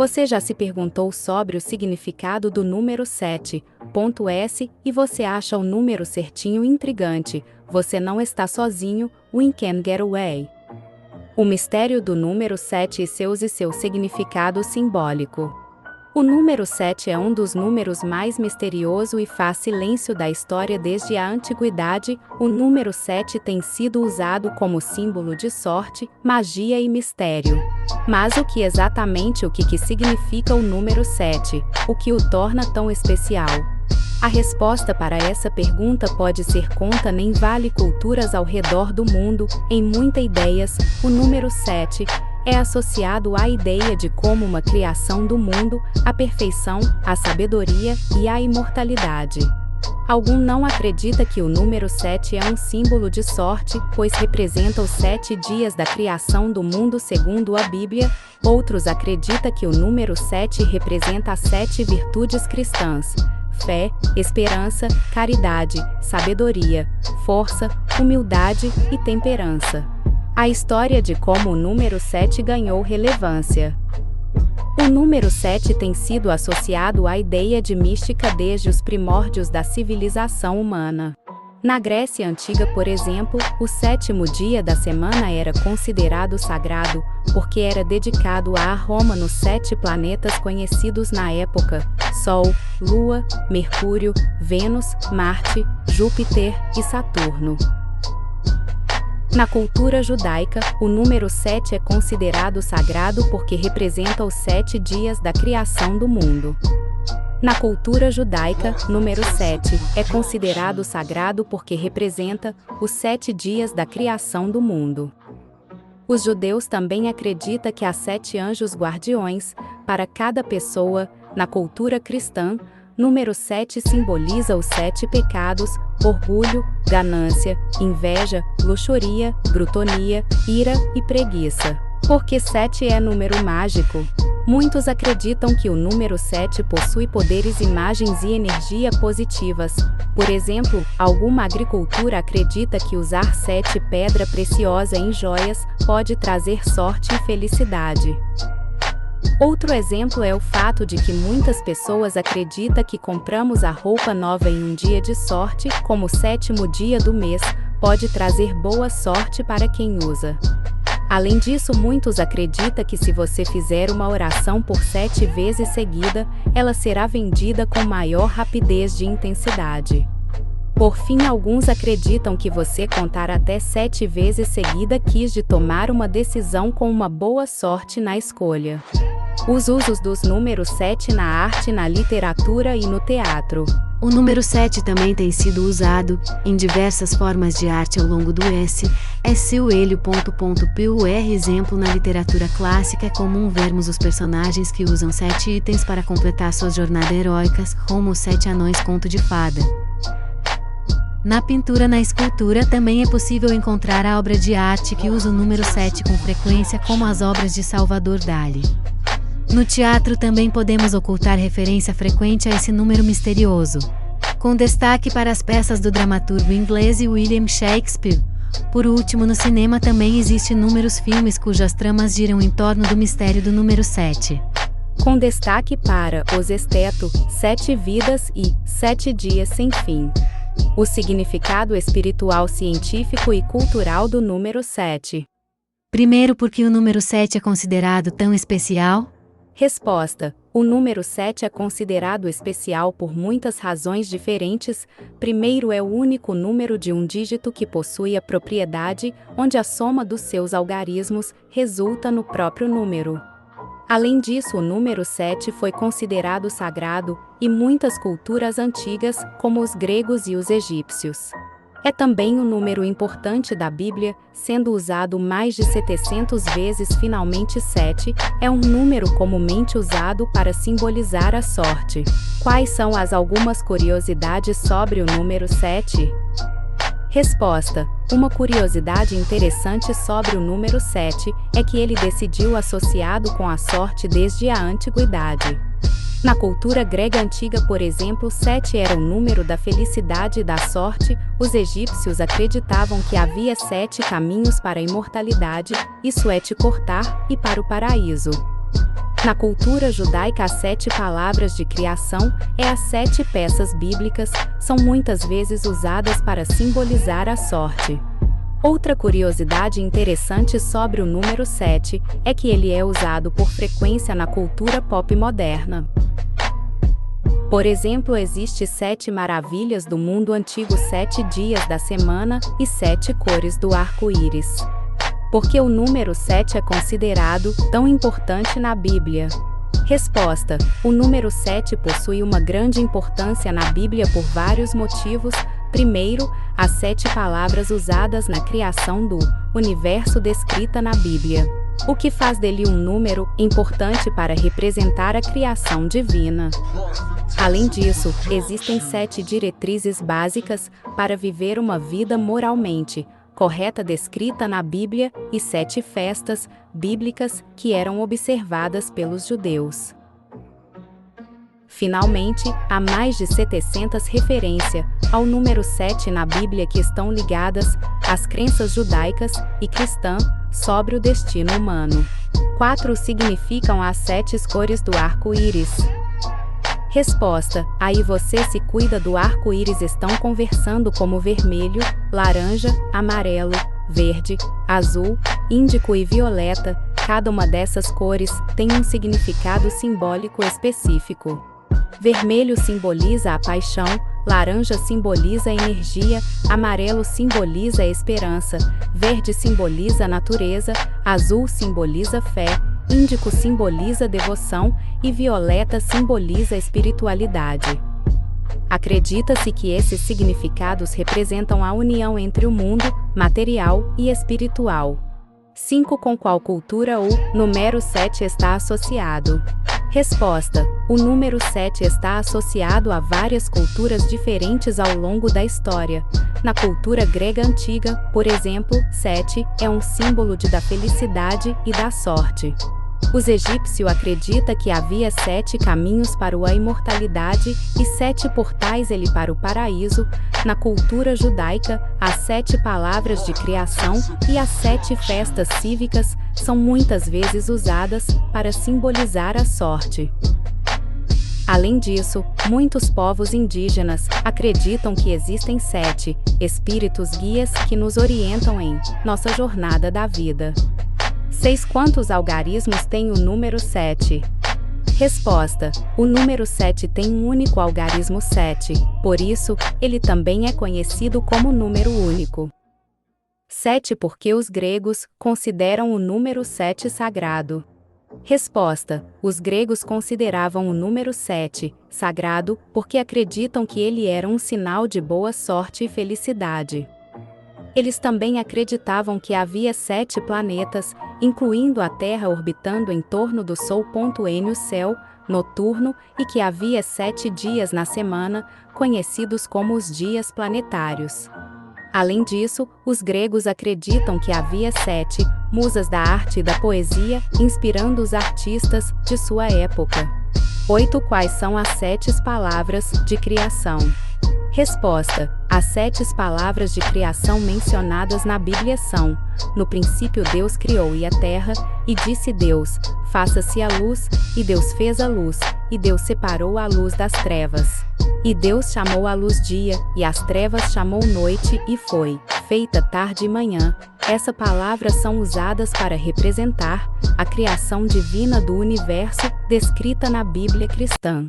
Você já se perguntou sobre o significado do número 7.s e você acha o número certinho intrigante? Você não está sozinho, we can get away. O mistério do número 7 e seu significado simbólico. O número 7 é um dos números mais misterioso e faz silêncio da história desde a antiguidade. O número 7 tem sido usado como símbolo de sorte, magia e mistério. Mas o que exatamente que significa o número 7? O que o torna tão especial? A resposta para essa pergunta pode ser conta nem vale culturas ao redor do mundo. Em muitas ideias, o número 7 é associado à ideia de como uma criação do mundo, a perfeição, a sabedoria e a imortalidade. Algum não acredita que o número 7 é um símbolo de sorte, pois representa os 7 dias da criação do mundo segundo a Bíblia. Outros acreditam que o número 7 representa as 7 virtudes cristãs: fé, esperança, caridade, sabedoria, força, humildade e temperança. A história de como o número 7 ganhou relevância. O número 7 tem sido associado à ideia de mística desde os primórdios da civilização humana. Na Grécia Antiga, por exemplo, o 7º dia da semana era considerado sagrado, porque era dedicado a Roma nos 7 planetas conhecidos na época: Sol, Lua, Mercúrio, Vênus, Marte, Júpiter e Saturno. Na cultura judaica, o número 7 é considerado sagrado porque representa os 7 dias da criação do mundo. Na cultura judaica, número 7 é considerado sagrado porque representa os 7 dias da criação do mundo. Os judeus também acreditam que há 7 anjos guardiões para cada pessoa. Na cultura cristã, número 7 simboliza os 7 pecados: orgulho, ganância, inveja, luxúria, glutonia, ira e preguiça. Porque 7 é número mágico. Muitos acreditam que o número 7 possui poderes, imagens e energia positivas. Por exemplo, alguma agricultura acredita que usar 7 pedra preciosa em joias pode trazer sorte e felicidade. Outro exemplo é o fato de que muitas pessoas acreditam que compramos a roupa nova em um dia de sorte, como o 7º dia do mês, pode trazer boa sorte para quem usa. Além disso, muitos acreditam que se você fizer uma oração por 7 vezes seguida, ela será vendida com maior rapidez de intensidade. Por fim, alguns acreditam que você contar até 7 vezes seguida quis de tomar uma decisão com uma boa sorte na escolha. Os usos dos números 7 na arte, na literatura e no teatro. O número 7 também tem sido usado em diversas formas de arte ao longo do Por exemplo, na literatura clássica é comum vermos os personagens que usam 7 itens para completar suas jornadas heróicas, como os 7 anões conto de fada. Na pintura, na escultura, também é possível encontrar a obra de arte que usa o número 7 com frequência, como as obras de Salvador Dalí. No teatro também podemos ocultar referência frequente a esse número misterioso, com destaque para as peças do dramaturgo inglês William Shakespeare. Por último, no cinema também existem inúmeros filmes cujas tramas giram em torno do mistério do número 7. Com destaque para Os Esteto, 7 Vidas e 7 Dias Sem Fim. O significado espiritual, científico e cultural do número 7. Primeiro, porque o número 7 é considerado tão especial? Resposta: o número 7 é considerado especial por muitas razões diferentes. Primeiro, é o único número de um dígito que possui a propriedade onde a soma dos seus algarismos resulta no próprio número. Além disso, o número 7 foi considerado sagrado em muitas culturas antigas, como os gregos e os egípcios. É também um número importante da Bíblia, sendo usado mais de 700 vezes. Finalmente, 7 é um número comumente usado para simbolizar a sorte. Quais são as algumas curiosidades sobre o número 7? Resposta: uma curiosidade interessante sobre o número 7 é que ele decidiu associado com a sorte desde a antiguidade. Na cultura grega antiga, por exemplo, 7 era o número da felicidade e da sorte. Os egípcios acreditavam que havia 7 caminhos para a imortalidade, isso é, te cortar, e para o paraíso. Na cultura judaica, as 7 palavras de criação, as 7 peças bíblicas, são muitas vezes usadas para simbolizar a sorte. Outra curiosidade interessante sobre o número 7 é que ele é usado por frequência na cultura pop moderna. Por exemplo, existe 7 maravilhas do mundo antigo, 7 dias da semana e 7 cores do arco-íris. Por que o número 7 é considerado tão importante na Bíblia? Resposta: o número 7 possui uma grande importância na Bíblia por vários motivos. Primeiro, as 7 palavras usadas na criação do universo descrita na Bíblia, o que faz dele um número importante para representar a criação divina. Além disso, existem 7 diretrizes básicas para viver uma vida moralmente correta descrita na Bíblia e 7 festas bíblicas que eram observadas pelos judeus. Finalmente, há mais de 700 referências ao número 7 na Bíblia que estão ligadas às crenças judaicas e cristãs sobre o destino humano. 4 significam as 7 cores do arco-íris. Resposta: aí você se cuida do arco-íris estão conversando como vermelho, laranja, amarelo, verde, azul, índico e violeta. Cada uma dessas cores tem um significado simbólico específico. Vermelho simboliza a paixão, laranja simboliza a energia, amarelo simboliza a esperança, verde simboliza a natureza, azul simboliza fé, índico simboliza devoção e violeta simboliza a espiritualidade. Acredita-se que esses significados representam a união entre o mundo material e espiritual. 5. Com qual cultura o número 7 está associado? Resposta: o número 7 está associado a várias culturas diferentes ao longo da história. Na cultura grega antiga, por exemplo, 7 é um símbolo da felicidade e da sorte. Os egípcios acreditam que havia 7 caminhos para a imortalidade e 7 portais para o paraíso. Na cultura judaica, as 7 palavras de criação e as 7 festas cívicas são muitas vezes usadas para simbolizar a sorte. Além disso, muitos povos indígenas acreditam que existem 7 espíritos guias que nos orientam em nossa jornada da vida. 6. Quantos algarismos tem o número 7? Resposta: o número 7 tem um único algarismo 7, por isso, ele também é conhecido como número único. 7 porque os gregos consideram o número 7 sagrado. Resposta: os gregos consideravam o número 7 sagrado porque acreditam que ele era um sinal de boa sorte e felicidade. Eles também acreditavam que havia 7 planetas, incluindo a Terra orbitando em torno do Sol. No céu noturno, e que havia 7 dias na semana, conhecidos como os dias planetários. Além disso, os gregos acreditam que havia 7 musas da arte e da poesia, inspirando os artistas de sua época. 8. Quais são as 7 palavras de criação? Resposta: as 7 palavras de criação mencionadas na Bíblia são: no princípio Deus criou a terra, e disse Deus, faça-se a luz, e Deus fez a luz, e Deus separou a luz das trevas. E Deus chamou a luz dia, e as trevas chamou noite, e foi feita tarde e manhã. Essas palavras são usadas para representar a criação divina do universo, descrita na Bíblia cristã.